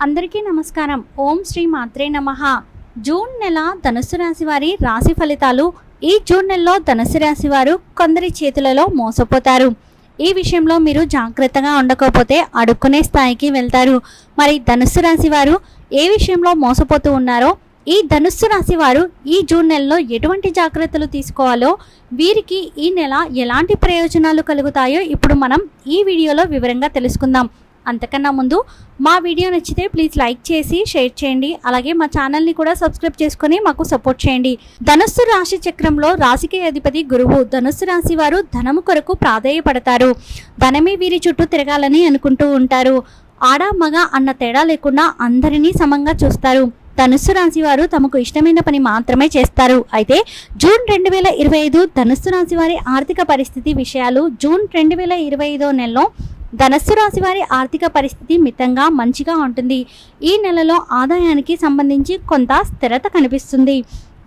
అందరికీ నమస్కారం. ఓం శ్రీ మాత్రే నమః. జూన్ నెల ధనుస్సు రాశి వారి రాశి ఫలితాలు. ఈ జూన్ నెలలో ధనుస్సు రాశి వారు కొందరి చేతులలో మోసపోతారు. ఈ విషయంలో మీరు జాగ్రత్తగా ఉండకపోతే అడుక్కునే స్థాయికి వెళ్తారు. మరి ధనుస్సు రాశి వారు ఏ విషయంలో మోసపోతూ ఉన్నారో, ఈ ధనుస్సు రాశి వారు ఈ జూన్ నెలలో ఎటువంటి జాగ్రత్తలు తీసుకోవాలో, వీరికి ఈ నెల ఎలాంటి ప్రయోజనాలు కలుగుతాయో ఇప్పుడు మనం ఈ వీడియోలో వివరంగా తెలుసుకుందాం. అంతకన్నా ముందు మా వీడియో నచ్చితే ప్లీజ్ లైక్ చేసి షేర్ చేయండి. అలాగే మా ఛానల్ని కూడా సబ్స్క్రైబ్ చేసుకొని మాకు సపోర్ట్ చేయండి. ధనుస్సు రాశి చక్రంలో రాశికి అధిపతి గురువు. ధనుస్సు రాశి వారు ధనము కొరకు ప్రాధేయపడతారు. ధనమే వీరి చుట్టూ తిరగాలని అనుకుంటూ ఉంటారు. ఆడ మగ అన్న తేడా లేకుండా అందరినీ సమంగా చూస్తారు. ధనుస్సు రాశి వారు తమకు ఇష్టమైన పని మాత్రమే చేస్తారు. అయితే జూన్ 2025 ధనుస్సు రాశి వారి ఆర్థిక పరిస్థితి విషయాలు. జూన్ 2025 నెలలో ధనుస్సు రాశి వారి ఆర్థిక పరిస్థితి మితంగా మంచిగా ఉంటుంది. ఈ నెలలో ఆదాయానికి సంబంధించి కొంత స్థిరత కనిపిస్తుంది.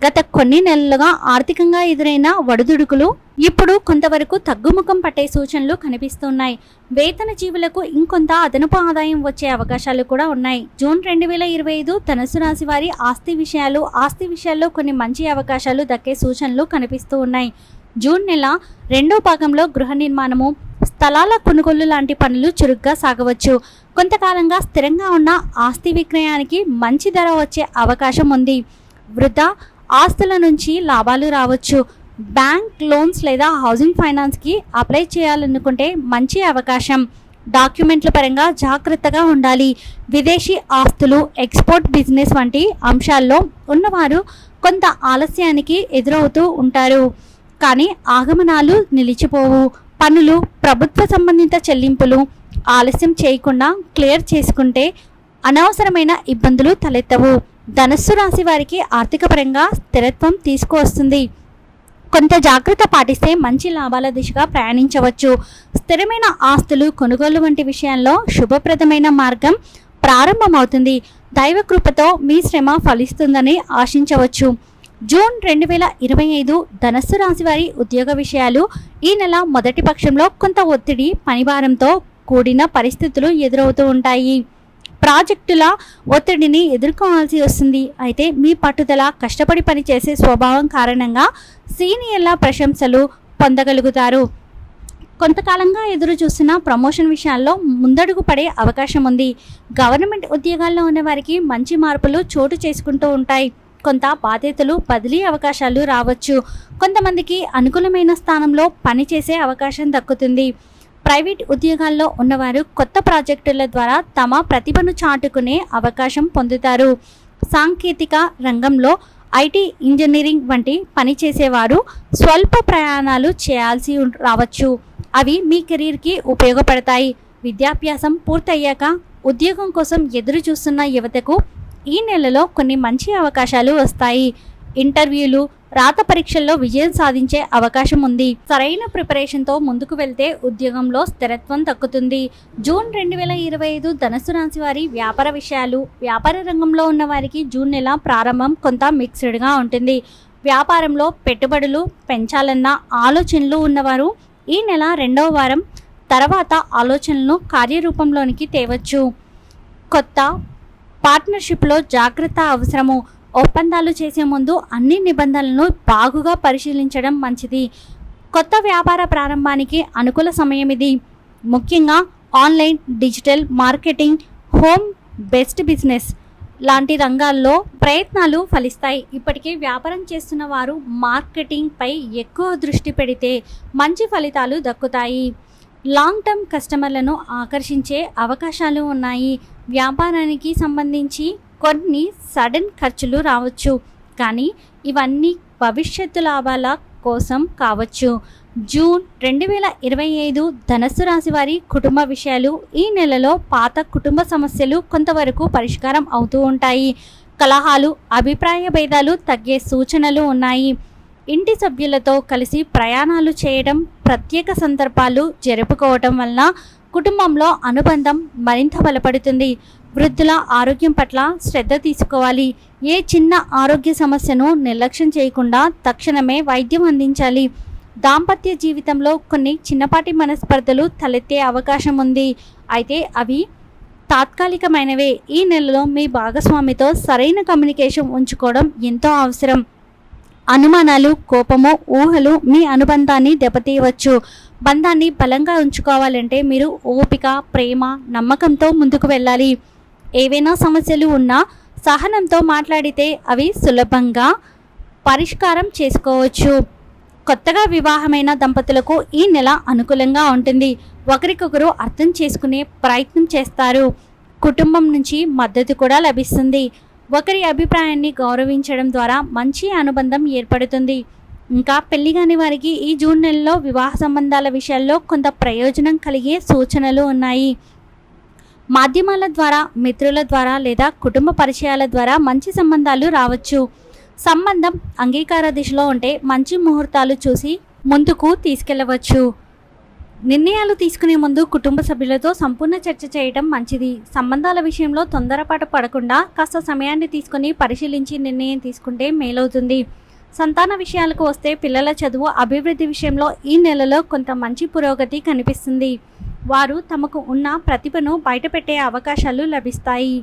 గత కొన్ని నెలలుగా ఆర్థికంగా ఎదురైన ఒడిదుడుకులు ఇప్పుడు కొంతవరకు తగ్గుముఖం పట్టే సూచనలు కనిపిస్తున్నాయి. వేతన జీవులకు ఇంకొంత అదనపు ఆదాయం వచ్చే అవకాశాలు కూడా ఉన్నాయి. జూన్ 2025 ధనుస్సు రాశి వారి ఆస్తి విషయాల్లో కొన్ని మంచి అవకాశాలు దక్కే సూచనలు కనిపిస్తూ ఉన్నాయి. జూన్ నెల రెండో భాగంలో గృహ నిర్మాణము, స్థలాల కొనుగోలు లాంటి పనులు చురుగ్గా సాగవచ్చు. కొంతకాలంగా స్థిరంగా ఉన్న ఆస్తి విక్రయానికి మంచి ధర వచ్చే అవకాశం ఉంది. వృధా ఆస్తుల నుంచి లాభాలు రావచ్చు. బ్యాంక్ లోన్స్ లేదా హౌసింగ్ ఫైనాన్స్కి అప్లై చేయాలనుకుంటే మంచి అవకాశం. డాక్యుమెంట్ల పరంగా జాగ్రత్తగా ఉండాలి. విదేశీ ఆస్తులు, ఎక్స్పోర్ట్ బిజినెస్ వంటి అంశాల్లో ఉన్నవారు కొంత ఆలస్యానికి ఎదురవుతూ ఉంటారు. కానీ ఆగమనాలు నిలిచిపోవు. పనులు, ప్రభుత్వ సంబంధిత చెల్లింపులు ఆలస్యం చేయకుండా క్లియర్ చేసుకుంటే అనవసరమైన ఇబ్బందులు తలెత్తవు. ధనుస్సు రాశి వారికి ఆర్థిక పరంగా స్థిరత్వం తీసుకువస్తుంది. కొంత జాగ్రత్త పాటిస్తే మంచి లాభాల దిశగా ప్రయాణించవచ్చు. స్థిరమైన ఆస్తులు కొనుగోలు వంటి విషయాల్లో శుభప్రదమైన మార్గం ప్రారంభమవుతుంది. దైవ కృపతో మీ శ్రమ ఫలిస్తుందని ఆశించవచ్చు. జూన్ 2025 ధనుస్సు రాశి వారి ఉద్యోగ విషయాలు. ఈ నెల మొదటి పక్షంలో కొంత ఒత్తిడి, పనిభారంతో కూడిన పరిస్థితులు ఎదురవుతూ ఉంటాయి. ప్రాజెక్టుల ఒత్తిడిని ఎదుర్కోవాల్సి వస్తుంది. అయితే మీ పట్టుదల, కష్టపడి పనిచేసే స్వభావం కారణంగా సీనియర్ల ప్రశంసలు పొందగలుగుతారు. కొంతకాలంగా ఎదురు చూస్తున్న ప్రమోషన్ విషయాల్లో ముందడుగు పడే అవకాశం ఉంది. గవర్నమెంట్ ఉద్యోగాల్లో ఉన్న వారికి మంచి మార్పులు చోటు చేసుకుంటూ ఉంటాయి. కొంత బాధ్యతలు బదిలీ అవకాశాలు రావచ్చు. కొంతమందికి అనుకూలమైన స్థానంలో పనిచేసే అవకాశం దక్కుతుంది. ప్రైవేట్ ఉద్యోగాల్లో ఉన్నవారు కొత్త ప్రాజెక్టుల ద్వారా తమ ప్రతిభను చాటుకునే అవకాశం పొందుతారు. సాంకేతిక రంగంలో ఐటీ, ఇంజనీరింగ్ వంటి పనిచేసేవారు స్వల్ప ప్రయాణాలు చేయాల్సి రావచ్చు. అవి మీ కెరీర్కి ఉపయోగపడతాయి. విద్యాభ్యాసం పూర్తయ్యాక ఉద్యోగం కోసం ఎదురు చూస్తున్న యువతకు ఈ నెలలో కొన్ని మంచి అవకాశాలు వస్తాయి. ఇంటర్వ్యూలు, రాత పరీక్షల్లో విజయం సాధించే అవకాశం ఉంది. సరైన ప్రిపరేషన్తో ముందుకు వెళ్తే ఉద్యోగంలో స్థిరత్వం దక్కుతుంది. జూన్ 2025 ధనుస్సు రాశి వారి వ్యాపార విషయాలు. వ్యాపార రంగంలో ఉన్న వారికి జూన్ నెల ప్రారంభం కొంత మిక్స్డ్గా ఉంటుంది. వ్యాపారంలో పెట్టుబడులు పెంచాలన్న ఆలోచనలు ఉన్నవారు ఈ నెల రెండవ వారం తర్వాత ఆలోచనలను కార్యరూపంలోనికి తేవచ్చు. కొత్త పార్ట్నర్షిప్లో జాగ్రత్త అవసరము. ఒప్పందాలు చేసే ముందు అన్ని నిబంధనలను బాగుగా పరిశీలించడం మంచిది. కొత్త వ్యాపార ప్రారంభానికి అనుకూల సమయం ఇది. ముఖ్యంగా online, digital marketing, home based business లాంటి రంగాల్లో ప్రయత్నాలు ఫలిస్తాయి. ఇప్పటికే వ్యాపారం చేస్తున్న వారు మార్కెటింగ్పై ఎక్కువ దృష్టి పెడితే మంచి ఫలితాలు దక్కుతాయి. లాంగ్ టర్మ్ కస్టమర్లను ఆకర్షించే అవకాశాలు ఉన్నాయి. వ్యాపారానికి సంబంధించి కొన్ని సడన్ ఖర్చులు రావచ్చు, కానీ ఇవన్నీ భవిష్యత్తు లాభాల కోసం కావచ్చు. జూన్ 2025 ధనుస్సు రాశి వారి కుటుంబ విషయాలు. ఈ నెలలో పాత కుటుంబ సమస్యలు కొంతవరకు పరిష్కారం అవుతూ ఉంటాయి. కలహాలు, అభిప్రాయ భేదాలు తగ్గే సూచనలు ఉన్నాయి. ఇంటి సభ్యులతో కలిసి ప్రయాణాలు చేయడం, ప్రత్యేక సందర్భాలు జరుపుకోవటం వలన కుటుంబంలో అనుబంధం మరింత బలపడుతుంది. వృద్ధుల ఆరోగ్యం పట్ల శ్రద్ధ తీసుకోవాలి. ఏ చిన్న ఆరోగ్య సమస్యను నిర్లక్ష్యం చేయకుండా తక్షణమే వైద్యం అందించాలి. దాంపత్య జీవితంలో కొన్ని చిన్నపాటి మనస్పర్ధలు తలెత్తే అవకాశం ఉంది. అయితే అవి తాత్కాలికమైనవే. ఈ నెలలో మీ భాగస్వామితో సరైన కమ్యూనికేషన్ ఉంచుకోవడం ఎంతో అవసరం. అనుమానాలు, కోపము, ఊహలు మీ అనుబంధాన్ని దెబ్బతీయవచ్చు. బంధాన్ని బలంగా ఉంచుకోవాలంటే మీరు ఓపిక, ప్రేమ, నమ్మకంతో ముందుకు వెళ్ళాలి. ఏవైనా సమస్యలు ఉన్నా సహనంతో మాట్లాడితే అవి సులభంగా పరిష్కారం చేసుకోవచ్చు. కొత్తగా వివాహమైన దంపతులకు ఈ నెల అనుకూలంగా ఉంటుంది. ఒకరికొకరు అర్థం చేసుకునే ప్రయత్నం చేస్తారు. కుటుంబం నుంచి మద్దతు కూడా లభిస్తుంది. ఒకరి అభిప్రాయాన్ని గౌరవించడం ద్వారా మంచి అనుబంధం ఏర్పడుతుంది. ఇంకా పెళ్లి కాని వారికి ఈ జూన్ నెలలో వివాహ సంబంధాల విషయాల్లో కొంత ప్రయోజనం కలిగే సూచనలు ఉన్నాయి. మాధ్యమాల ద్వారా, మిత్రుల ద్వారా లేదా కుటుంబ పరిచయాల ద్వారా మంచి సంబంధాలు రావచ్చు. సంబంధం అంగీకార దిశలో ఉంటే మంచి ముహూర్తాలు చూసి ముందుకు తీసుకెళ్లవచ్చు. నిర్ణయాలు తీసుకునే ముందు కుటుంబ సభ్యులతో సంపూర్ణ చర్చ చేయడం మంచిది. సంబంధాల విషయంలో తొందరపాటు పడకుండా కాస్త సమయాన్ని తీసుకుని పరిశీలించి నిర్ణయం తీసుకుంటే మేలవుతుంది. సంతాన విషయాలకు వస్తే పిల్లల చదువు, అభివృద్ధి విషయంలో ఈ నెలలో కొంత మంచి పురోగతి కనిపిస్తుంది. వారు తమకు ఉన్న ప్రతిభను బయటపెట్టే అవకాశాలు లభిస్తాయి.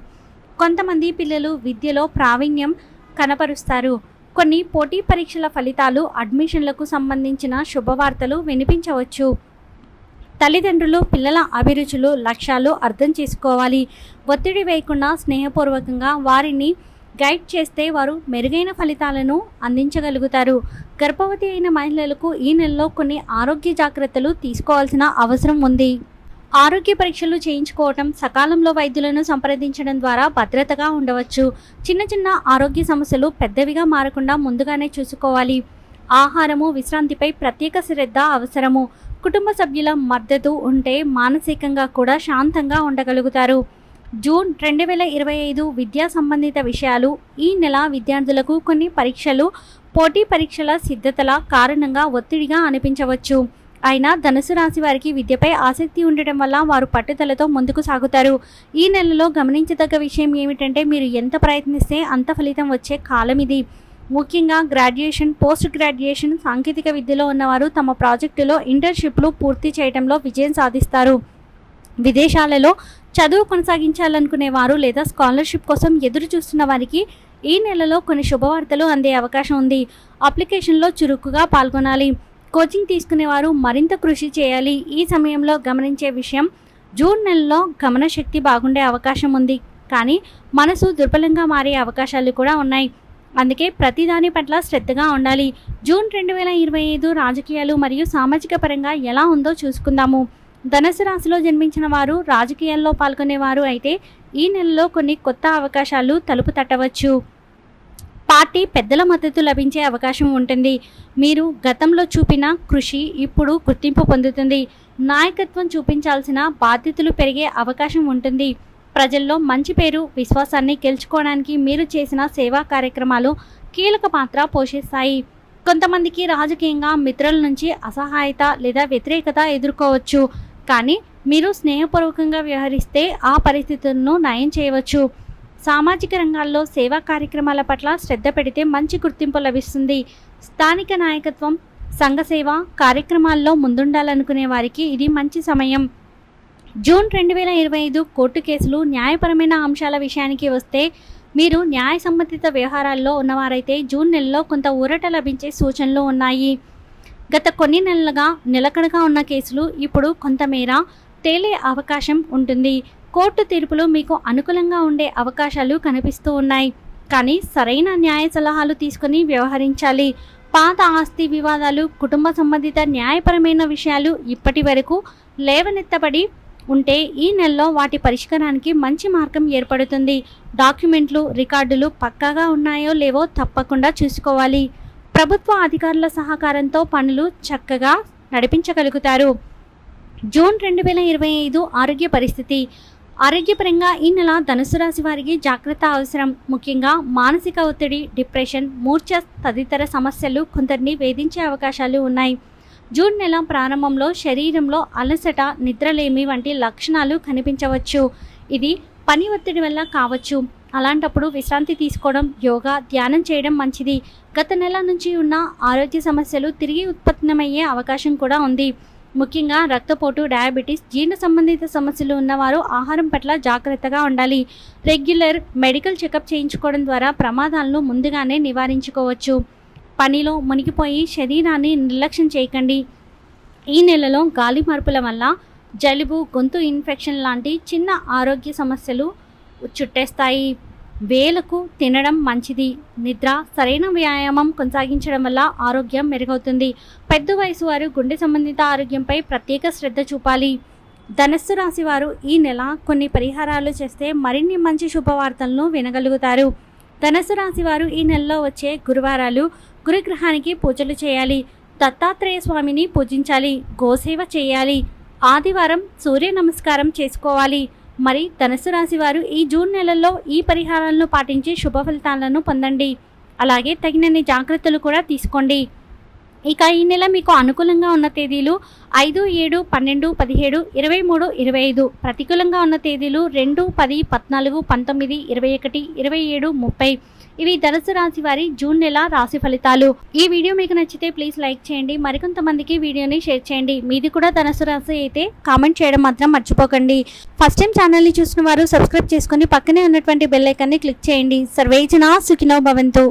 కొంతమంది పిల్లలు విద్యలో ప్రావీణ్యం కనపరుస్తారు. కొన్ని పోటీ పరీక్షల ఫలితాలు, అడ్మిషన్లకు సంబంధించిన శుభవార్తలు వినిపించవచ్చు. తల్లిదండ్రులు పిల్లల అభిరుచులు, లక్ష్యాలు అర్థం చేసుకోవాలి. ఒత్తిడి వేయకుండా స్నేహపూర్వకంగా వారిని గైడ్ చేస్తే వారు మెరుగైన ఫలితాలను అందించగలుగుతారు. గర్భవతి అయిన మహిళలకు ఈ నెలలో కొన్ని ఆరోగ్య జాగ్రత్తలు తీసుకోవాల్సిన అవసరం ఉంది. ఆరోగ్య పరీక్షలు చేయించుకోవటం, సకాలంలో వైద్యులను సంప్రదించడం ద్వారా భద్రతగా ఉండవచ్చు. చిన్న చిన్న ఆరోగ్య సమస్యలు పెద్దవిగా మారకుండా ముందుగానే చూసుకోవాలి. ఆహారము, విశ్రాంతిపై ప్రత్యేక శ్రద్ధ అవసరము. కుటుంబ సభ్యుల మద్దతు ఉంటే మానసికంగా కూడా శాంతంగా ఉండగలుగుతారు. జూన్ 2025 విద్యా సంబంధిత విషయాలు. ఈ నెల విద్యార్థులకు కొన్ని పరీక్షలు, పోటీ పరీక్షల సిద్ధతల కారణంగా ఒత్తిడిగా అనిపించవచ్చు. అయినా ధనుసు రాశి వారికి విద్యపై ఆసక్తి ఉండటం వల్ల వారు పట్టుదలతో ముందుకు సాగుతారు. ఈ నెలలో గమనించదగ్గ విషయం ఏమిటంటే మీరు ఎంత ప్రయత్నిస్తే అంత ఫలితం వచ్చే కాలం ఇది. ముఖ్యంగా గ్రాడ్యుయేషన్, పోస్ట్ గ్రాడ్యుయేషన్, సాంకేతిక విద్యలో ఉన్నవారు తమ ప్రాజెక్టులో ఇంటర్న్షిప్లు పూర్తి చేయడంలో విజయం సాధిస్తారు. విదేశాలలో చదువు కొనసాగించాలనుకునే వారు లేదా స్కాలర్షిప్ కోసం ఎదురు చూస్తున్న వారికి ఈ నెలలో కొన్ని శుభవార్తలు అందే అవకాశం ఉంది. అప్లికేషన్లో చురుకుగా పాల్గొనాలి. కోచింగ్ తీసుకునేవారు మరింత కృషి చేయాలి. ఈ సమయంలో గమనించే విషయం, జూన్ నెలలో గమన శక్తి బాగుండే అవకాశం ఉంది, కానీ మనసు దుర్బలంగా మారే అవకాశాలు కూడా ఉన్నాయి. అందుకే ప్రతిదాని పట్ల శ్రద్ధగా ఉండాలి. జూన్ 2025 రాజకీయాలు మరియు సామాజిక పరంగా ఎలా ఉందో చూసుకుందాము. ధనుసు రాశిలో జన్మించిన వారు రాజకీయాల్లో పాల్గొనేవారు అయితే ఈ నెలలో కొన్ని కొత్త అవకాశాలు తలుపు తట్టవచ్చు. పార్టీ పెద్దల మద్దతు లభించే అవకాశం ఉంటుంది. మీరు గతంలో చూపిన కృషి ఇప్పుడు గుర్తింపు పొందుతుంది. నాయకత్వం చూపించాల్సిన బాధ్యతలు పెరిగే అవకాశం ఉంటుంది. ప్రజల్లో మంచి పేరు, విశ్వాసాన్ని గెలుచుకోవడానికి మీరు చేసిన సేవా కార్యక్రమాలు కీలక పాత్ర పోషిస్తాయి. కొంతమందికి రాజకీయంగా మిత్రుల నుంచి అసహాయత లేదా వ్యతిరేకత ఎదుర్కోవచ్చు, కానీ మీరు స్నేహపూర్వకంగా వ్యవహరిస్తే ఆ పరిస్థితులను నయం చేయవచ్చు. సామాజిక రంగాల్లో సేవా కార్యక్రమాల పట్ల శ్రద్ధ పెడితే మంచి గుర్తింపు లభిస్తుంది. స్థానిక నాయకత్వం, సంఘ సేవ కార్యక్రమాల్లో ముందుండాలనుకునే వారికి ఇది మంచి సమయం. జూన్ 2025 కోర్టు కేసులు, న్యాయపరమైన అంశాల విషయానికి వస్తే మీరు న్యాయ సంబంధిత వ్యవహారాల్లో ఉన్నవారైతే జూన్ నెలలో కొంత ఊరట లభించే సూచనలు ఉన్నాయి. గత కొన్ని నెలలుగా నిలకడగా ఉన్న కేసులు ఇప్పుడు కొంతమేర తేలే అవకాశం ఉంటుంది. కోర్టు తీర్పులు మీకు అనుకూలంగా ఉండే అవకాశాలు కనిపిస్తూ ఉన్నాయి, కానీ సరైన న్యాయ సలహాలు తీసుకుని వ్యవహరించాలి. పాత ఆస్తి వివాదాలు, కుటుంబ సంబంధిత న్యాయపరమైన విషయాలు ఇప్పటి వరకు లేవనెత్తబడి ఉంటే ఈ నెలలో వాటి పరిష్కారానికి మంచి మార్గం ఏర్పడుతుంది. డాక్యుమెంట్లు, రికార్డులు పక్కాగా ఉన్నాయో లేవో తప్పకుండా చూసుకోవాలి. ప్రభుత్వ అధికారుల సహకారంతో పనులు చక్కగా నడిపించగలుగుతారు. జూన్ 2025 ఆరోగ్య పరిస్థితి. ఆరోగ్యపరంగా ఈ నెల ధనుసు రాశి వారికి జాగ్రత్త అవసరం. ముఖ్యంగా మానసిక ఒత్తిడి, డిప్రెషన్, మూర్ఛ తదితర సమస్యలు కొందరిని వేధించే అవకాశాలు ఉన్నాయి. జూన్ నెల ప్రారంభంలో శరీరంలో అలసట, నిద్రలేమి వంటి లక్షణాలు కనిపించవచ్చు. ఇది పని ఒత్తిడి వల్ల కావచ్చు. అలాంటప్పుడు విశ్రాంతి తీసుకోవడం, యోగా, ధ్యానం చేయడం మంచిది. గత నెల నుంచి ఉన్న ఆరోగ్య సమస్యలు తిరిగి ఉత్పన్నమయ్యే అవకాశం కూడా ఉంది. ముఖ్యంగా రక్తపోటు, డయాబెటీస్, జీర్ణ సంబంధిత సమస్యలు ఉన్నవారు ఆహారం పట్ల జాగ్రత్తగా ఉండాలి. రెగ్యులర్ మెడికల్ చెకప్ చేయించుకోవడం ద్వారా ప్రమాదాలను ముందుగానే నివారించుకోవచ్చు. పనిలో మునిగిపోయి శరీరాన్ని నిర్లక్ష్యం చేయకండి. ఈ నెలలో గాలి మార్పుల వల్ల జలుబు, గొంతు ఇన్ఫెక్షన్ లాంటి చిన్న ఆరోగ్య సమస్యలు చుట్టేస్తాయి. వేలకు తినడం మంచిది. నిద్ర, సరైన వ్యాయామం కొనసాగించడం వల్ల ఆరోగ్యం మెరుగవుతుంది. పెద్ద వయసు వారు గుండె సంబంధిత ఆరోగ్యంపై ప్రత్యేక శ్రద్ధ చూపాలి. ధనస్సు రాశి వారు ఈ నెల కొన్ని పరిహారాలు చేస్తే మరిన్ని మంచి శుభవార్తలను వినగలుగుతారు. ధనస్సు రాశి వారు ఈ నెలలో వచ్చే గురువారాలు గురుగ్రహానికి పూజలు చేయాలి. దత్తాత్రేయ స్వామిని పూజించాలి. గోసేవ చేయాలి. ఆదివారం సూర్య నమస్కారం చేసుకోవాలి. మరి ధనుసు రాశి వారు ఈ జూన్ నెలలో ఈ పరిహారాలను పాటించి శుభ ఫలితాలను పొందండి. అలాగే తగినన్ని జాగ్రత్తలు కూడా తీసుకోండి. ఇక ఈ నెల మీకు అనుకూలంగా ఉన్న తేదీలు 5, 7, 12, 17, 23, 25. ప్రతికూలంగా ఉన్న తేదీలు 2, 10, 14, 19, 21, 27, 30. ఇవి ధనుసు రాశి వారి జూన్ నెల రాశి ఫలితాలు. ఈ వీడియో మీకు నచ్చితే ప్లీజ్ లైక్ చేయండి. మరికొంతమందికి వీడియోని షేర్ చేయండి. మీది కూడా ధనుసు రాశి అయితే కామెంట్ చేయడం మాత్రం మర్చిపోకండి. ఫస్ట్ టైం ఛానల్ని చూసిన వారు సబ్స్క్రైబ్ చేసుకొని పక్కనే ఉన్నటువంటి బెల్ ఐకాన్ని క్లిక్ చేయండి. సర్వేజన సుఖినో భవంతు.